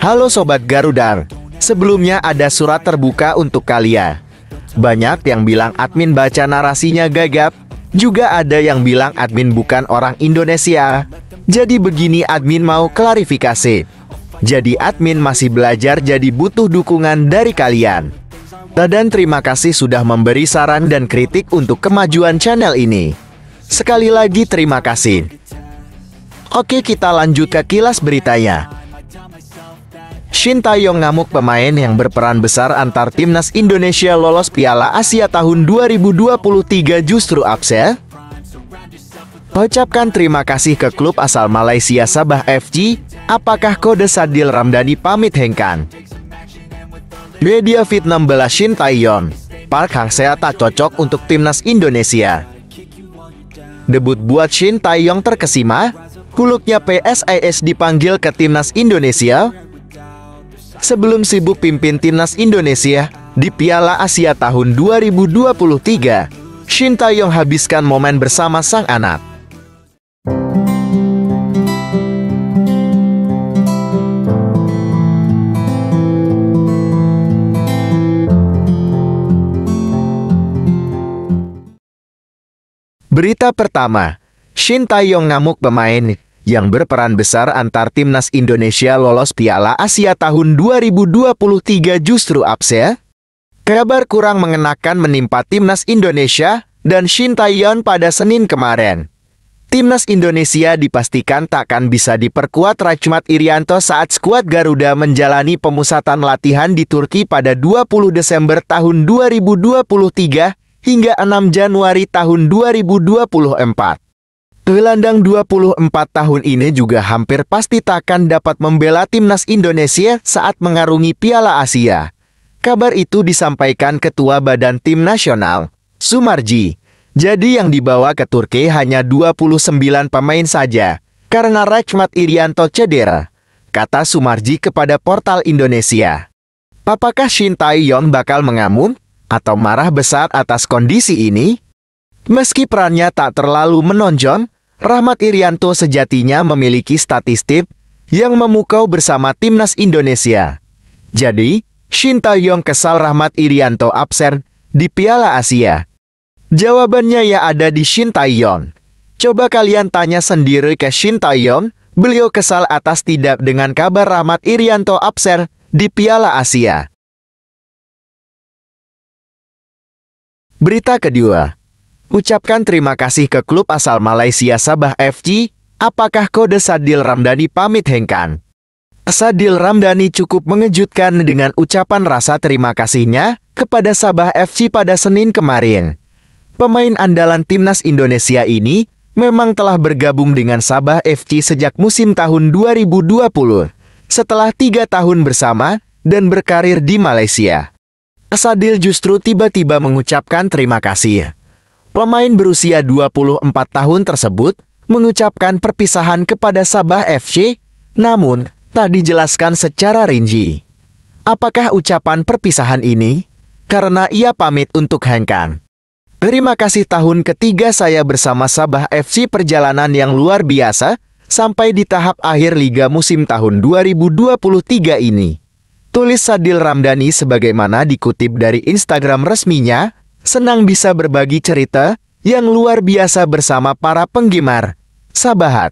Halo Sobat Garudar, sebelumnya ada surat terbuka untuk kalian. Banyak yang bilang admin baca narasinya gagap, juga ada yang bilang admin bukan orang Indonesia. Jadi begini, admin mau klarifikasi. Jadi admin masih belajar, jadi butuh dukungan dari kalian. Dan terima kasih sudah memberi saran dan kritik untuk kemajuan channel ini. Sekali lagi terima kasih. Oke, kita lanjut ke kilas beritanya. Shin Tae-yong ngamuk, pemain yang berperan besar antar timnas Indonesia lolos Piala Asia tahun 2023 justru absen. Ucapkan terima kasih ke klub asal Malaysia Sabah FC. Apakah kode Sadil Ramdhani pamit hengkang? Media Fit 16, Shin Tae-yong, Park Hang-seo tak cocok untuk timnas Indonesia. Debut buat Shin Tae-yong terkesima, huluknya PSIS dipanggil ke timnas Indonesia. Sebelum sibuk pimpin timnas Indonesia di Piala Asia tahun 2023, Shin Tae-yong habiskan momen bersama sang anak. Berita pertama, Shin Tae-yong ngamuk, pemain yang berperan besar antar timnas Indonesia lolos Piala Asia tahun 2023 justru absen. Kabar kurang mengenakan menimpa timnas Indonesia dan Shin Tae-yong pada Senin kemarin. Timnas Indonesia dipastikan takkan bisa diperkuat Rachmat Irianto saat skuad Garuda menjalani pemusatan latihan di Turki pada 20 Desember tahun 2023 hingga 6 Januari tahun 2024. Gelandang 24 tahun ini juga hampir pasti takkan dapat membela timnas Indonesia saat mengarungi Piala Asia. Kabar itu disampaikan Ketua Badan Tim Nasional, Sumarji. Jadi yang dibawa ke Turki hanya 29 pemain saja, karena Rachmat Irianto cedera, kata Sumarji kepada Portal Indonesia. Apakah Shin Tae-yong bakal mengamuk atau marah besar atas kondisi ini? Meski perannya tak terlalu menonjol, Rachmat Irianto sejatinya memiliki statistik yang memukau bersama timnas Indonesia. Jadi, Shin Tae-yong kesal Rachmat Irianto absen di Piala Asia. Jawabannya ya ada di Shin Tae-yong. Coba kalian tanya sendiri ke Shin Tae-yong, beliau kesal atas tidak dengan kabar Rachmat Irianto absen di Piala Asia. Berita kedua, ucapkan terima kasih ke klub asal Malaysia Sabah FC. Apakah kode Sadil Ramdhani pamit hengkang? Sadil Ramdhani cukup mengejutkan dengan ucapan rasa terima kasihnya kepada Sabah FC pada Senin kemarin. Pemain andalan timnas Indonesia ini memang telah bergabung dengan Sabah FC sejak musim tahun 2020, setelah 3 tahun bersama dan berkarir di Malaysia. Sadil justru tiba-tiba mengucapkan terima kasih. Pemain berusia 24 tahun tersebut mengucapkan perpisahan kepada Sabah FC, namun tak dijelaskan secara rinci. Apakah ucapan perpisahan ini karena ia pamit untuk hengkang? Terima kasih, tahun ketiga saya bersama Sabah FC, perjalanan yang luar biasa sampai di tahap akhir Liga musim tahun 2023 ini. Tulis Sadil Ramdhani sebagaimana dikutip dari Instagram resminya, senang bisa berbagi cerita yang luar biasa bersama para penggemar, sahabat,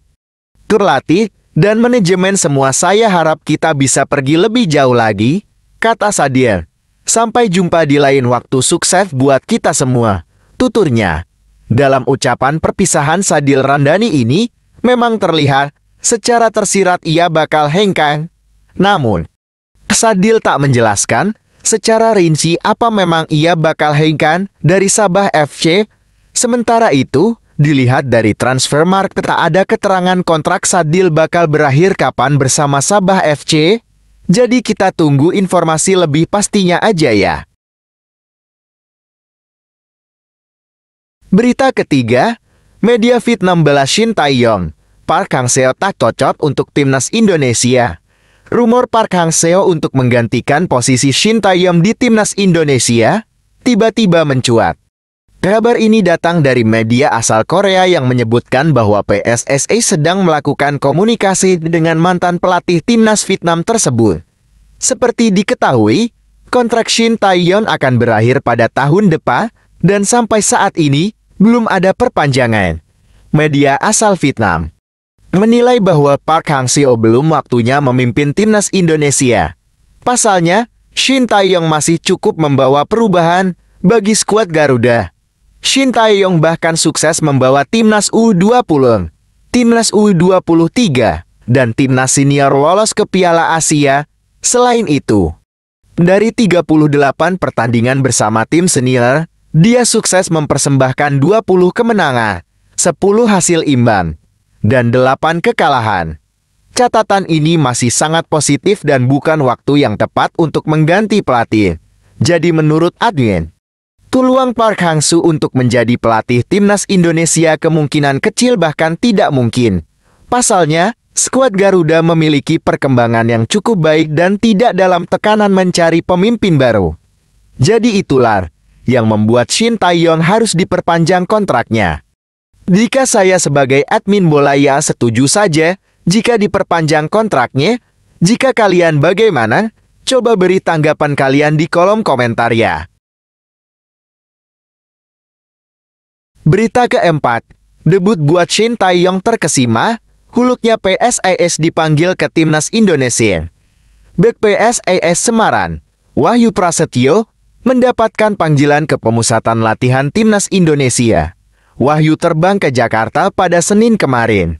terlatih, dan manajemen semua. Saya harap kita bisa pergi lebih jauh lagi, kata Sadil. Sampai jumpa di lain waktu, sukses buat kita semua, tuturnya. Dalam ucapan perpisahan Sadil Ramdhani ini, memang terlihat secara tersirat ia bakal hengkang. Namun, Sadil tak menjelaskan secara rinci apa memang ia bakal hengkang dari Sabah FC. Sementara itu, dilihat dari Transfermarkt tak ada keterangan kontrak Sadil bakal berakhir kapan bersama Sabah FC. Jadi kita tunggu informasi lebih pastinya aja ya. Berita ketiga, Media Fit 16, Shin Tae-yong, Park Hang-seo tak cocok untuk timnas Indonesia. Rumor Park Hang-seo untuk menggantikan posisi Shin Tae-yong di timnas Indonesia tiba-tiba mencuat. Kabar ini datang dari media asal Korea yang menyebutkan bahwa PSSI sedang melakukan komunikasi dengan mantan pelatih timnas Vietnam tersebut. Seperti diketahui, kontrak Shin Tae-yeon akan berakhir pada tahun depan dan sampai saat ini belum ada perpanjangan. Media asal Vietnam menilai bahwa Park Hang-seo belum waktunya memimpin timnas Indonesia. Pasalnya, Shin Tae-yong masih cukup membawa perubahan bagi skuad Garuda. Shin Tae-yong bahkan sukses membawa timnas U20, timnas U23, dan timnas senior lolos ke Piala Asia. Selain itu, dari 38 pertandingan bersama tim senior, dia sukses mempersembahkan 20 kemenangan, 10 hasil imbang, dan 8 kekalahan. Catatan ini masih sangat positif dan bukan waktu yang tepat untuk mengganti pelatih. Jadi menurut admin, peluang Park Hang-seo untuk menjadi pelatih timnas Indonesia kemungkinan kecil bahkan tidak mungkin. Pasalnya, skuad Garuda memiliki perkembangan yang cukup baik dan tidak dalam tekanan mencari pemimpin baru. Jadi itulah yang membuat Shin Tae-yong harus diperpanjang kontraknya. Jika saya sebagai admin bola ya setuju saja jika diperpanjang kontraknya. Jika kalian bagaimana? Coba beri tanggapan kalian di kolom komentar ya. Berita keempat, debut buat Shin Tae-yong terkesima, huluknya PSIS dipanggil ke timnas Indonesia. Bek PSIS Semarang, Wahyu Prasetyo, mendapatkan panggilan ke pemusatan latihan timnas Indonesia. Wahyu terbang ke Jakarta pada Senin kemarin.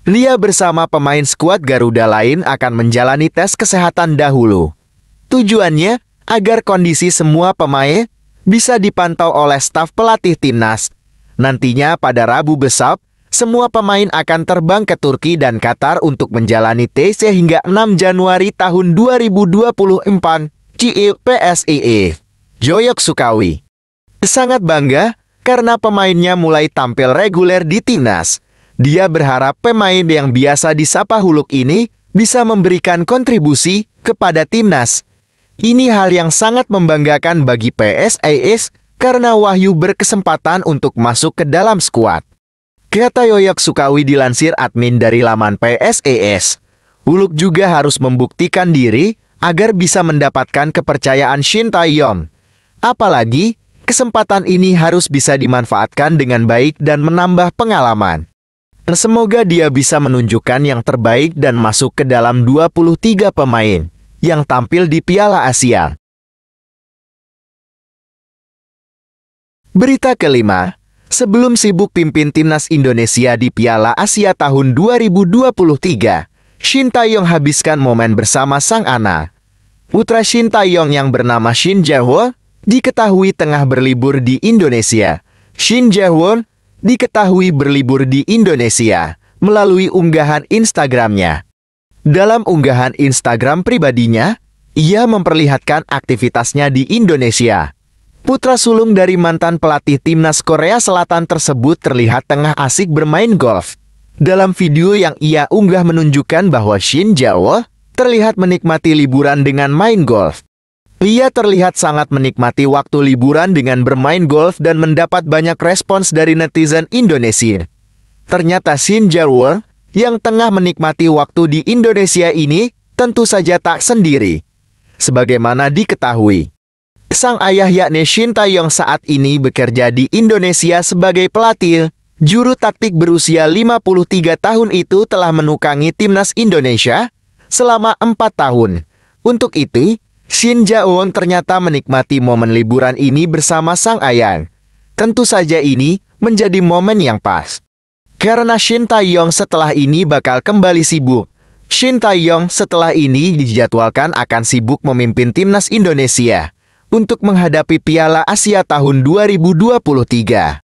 Dia bersama pemain skuad Garuda lain akan menjalani tes kesehatan dahulu. Tujuannya, agar kondisi semua pemain bisa dipantau oleh staf pelatih timnas. Nantinya pada Rabu besok, semua pemain akan terbang ke Turki dan Qatar untuk menjalani tes hingga 6 Januari tahun 2024. PSIE Joyok Sukawi sangat bangga karena pemainnya mulai tampil reguler di timnas. Dia berharap pemain yang biasa disapa Huluk ini bisa memberikan kontribusi kepada timnas. Ini hal yang sangat membanggakan bagi PSIS karena Wahyu berkesempatan untuk masuk ke dalam skuad. Kata Joyok Sukawi dilansir admin dari laman PSIS. Huluk juga harus membuktikan diri agar bisa mendapatkan kepercayaan Shin Tae-yong. Apalagi, kesempatan ini harus bisa dimanfaatkan dengan baik dan menambah pengalaman. Semoga dia bisa menunjukkan yang terbaik dan masuk ke dalam 23 pemain yang tampil di Piala Asia. Berita kelima, sebelum sibuk pimpin timnas Indonesia di Piala Asia tahun 2023, Shin Tae-yong habiskan momen bersama sang anak. Putra Shin Tae-yong yang bernama Shin Jae-won diketahui tengah berlibur di Indonesia. Shin Jae-won diketahui berlibur di Indonesia melalui unggahan Instagramnya. Dalam unggahan Instagram pribadinya, ia memperlihatkan aktivitasnya di Indonesia. Putra sulung dari mantan pelatih timnas Korea Selatan tersebut terlihat tengah asik bermain golf. Dalam video yang ia unggah menunjukkan bahwa Shin Jae-won terlihat menikmati liburan dengan main golf. Ia terlihat sangat menikmati waktu liburan dengan bermain golf dan mendapat banyak respons dari netizen Indonesia. Ternyata Shin Jae-won yang tengah menikmati waktu di Indonesia ini tentu saja tak sendiri. Sebagaimana diketahui, sang ayah yakni Shin Tae-yong saat ini bekerja di Indonesia sebagai pelatih. Juru taktik berusia 53 tahun itu telah menukangi timnas Indonesia selama 4 tahun. Untuk itu, Shin Jae-won ternyata menikmati momen liburan ini bersama sang ayah. Tentu saja ini menjadi momen yang pas. Karena Shin Tae-yong setelah ini bakal kembali sibuk. Shin Tae-yong setelah ini dijadwalkan akan sibuk memimpin timnas Indonesia untuk menghadapi Piala Asia tahun 2023.